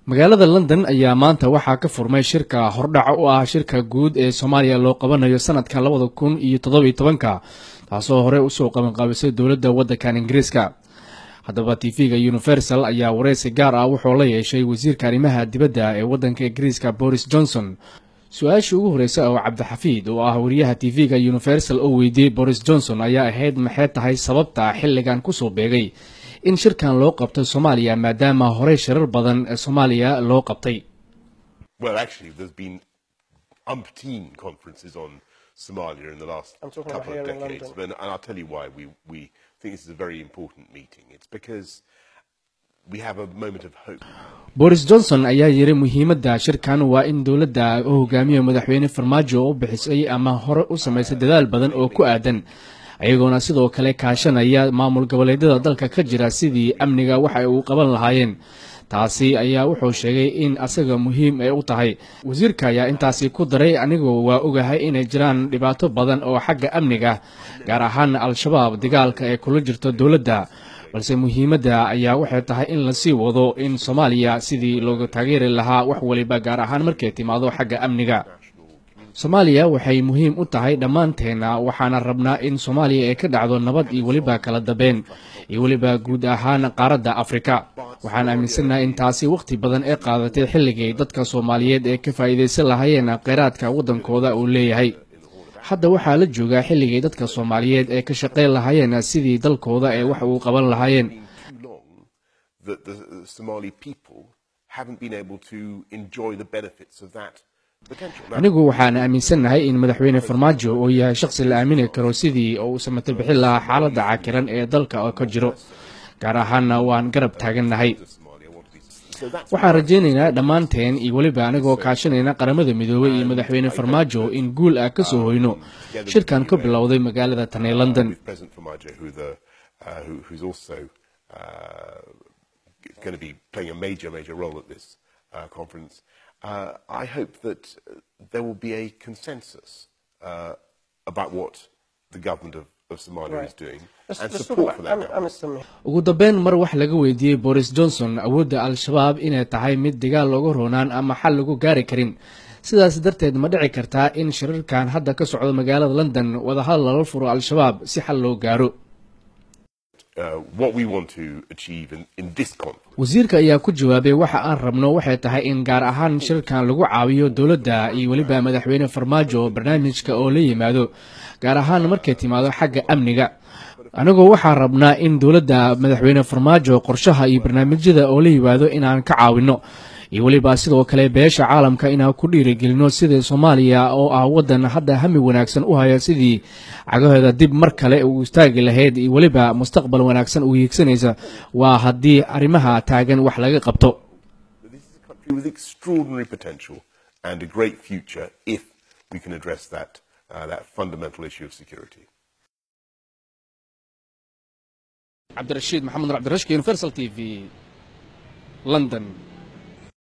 magaalada London ayaa maanta waxaa ka furmay shirka hordhaca u ah shirka guud ee Soomaaliya loo qabanayo sanadka 2017 taasoo hore u soo qaban qaabisay dawladda waddanka Ingiriiska. haddaba TV-ga Universal ayaa wareysi gaar ah wuxuu la yeeshay wasiirka arrimaha dibadda ee waddanka Ingiriiska Boris Johnson. su-aashii ugu horreysay oo Cabdixafiid oo ah wariyaha TV-ga Universal oo weydiiyey Boris Johnson ayaa ahayd maxay tahay sababta xilligan ku soo beegay in shirkan loo qabto Soomaaliya maadaama hore shirar badan ee Soomaaliya loo qabtay. Well, actually, there's been umpteen conferences on Somalia in the last couple of decades, and I'll tell you why we think this is a very important meeting. It's because we have a moment of hope. Boris Johnson ayaa yiri muhiimadda shirkan waa in dawladda uu hogaamiyo madaxweyne Farmaajo u bixisay ama hore u sameysay dadaal badan oo ku aadan ayagoona sidoo kale kaashanaya maamul goboleedyada dalka ka jira sidii amniga waxa ay u qaban lahaayeen. taasi ayaa wuxuu sheegay in asaga muhiim ay u tahay. wasiirka ayaa intaasi ku daray anigoo waa ogahay inay jiraan dhibaato badan oo xagga amniga gaar ahaan al-shabaab dagaalka ee kula jirto dawladda, balse muhiimadda ayaa waxay tahay in la sii wado in Soomaaliya sidii looga taageeri lahaa wax waliba gaar ahaan markay timaado xagga amniga. Soomaaliya waxay muhiim u tahay dhammaanteena waxaana rabnaa in Soomaaliya ay ka dhacdo nabad iyo waliba kala dambeyn iyo waliba guud ahaan qaaradda Afrika. waxaan aaminsanahay in taasi waqti badan ay qaadatay xilligii dadka Soomaaliyeed ee ka faa'iideysan lahaayeen kheyraadka waddankooda uu leeyahay. hadda waxaa la joogaa xilligii dadka Soomaaliyeed ee ka shaqeyn lahaayeen sidii dalkooda ay wax u qaban lahaayeen. anigu waxaan aaminsanahay in madaxweyne Farmaajo uu yahay shakhsi la aamini karo sidii uu samato bixin lahaa xaaladda cakiran ee dalka oo ka jiro, gaar ahaanna waan garab taagannahay. waxaan rajaynaynaa dhammaanteen iyo waliba anigoo kaashanayna qaramada midoobay iyo madaxweyne Farmaajo in guul ah ka soo hoyno shirkan ka bilowday magaalada tan ee London. I hope that there will be a consensus about what the government of Somalia is doing and support for that. ugu dambeyn mar wax laga weydiiyey Boris Johnson awoodda al-shabaab inay tahay mid dagaal looga roonaan ama xal lagu gaari karin, sidaas darteed ma dhici kartaa in shirarkan hadda ka socdo magaalada London wadahadal lala furo al-shabaab si xal loo gaaro. What we want to achieve in this conference. wasiirka ayaa ku jawaabay waxa aan rabno waxay tahay in gaar ahaan shirkan lagu caawiyo dawladda iyo waliba madaxweyne Farmaajo barnaamijka oo la yimaado gaar ahaan markay timaado xagga amniga. anigoo waxaan rabnaa in dawladda madaxweyne Farmaajo qorshaha iyo barnaamijyada oo la yimaado inaan ka caawino iyo waliba sidoo kale beesha caalamka inaan ku dhiirigelino sidii Soomaaliya oo ah waddan hadda hami wanaagsan u haya sidii cagaheeda dib mar kale u istaagi lahayd iyo waliba mustaqbal wanaagsan u hiigsanaysa waa haddii arrimaha taagan wax laga qabto. This is a country with extraordinary potential and a great future if we can address that fundamental issue of security. Abdirashiid Mohamed Abdirashki, Universal TV, London.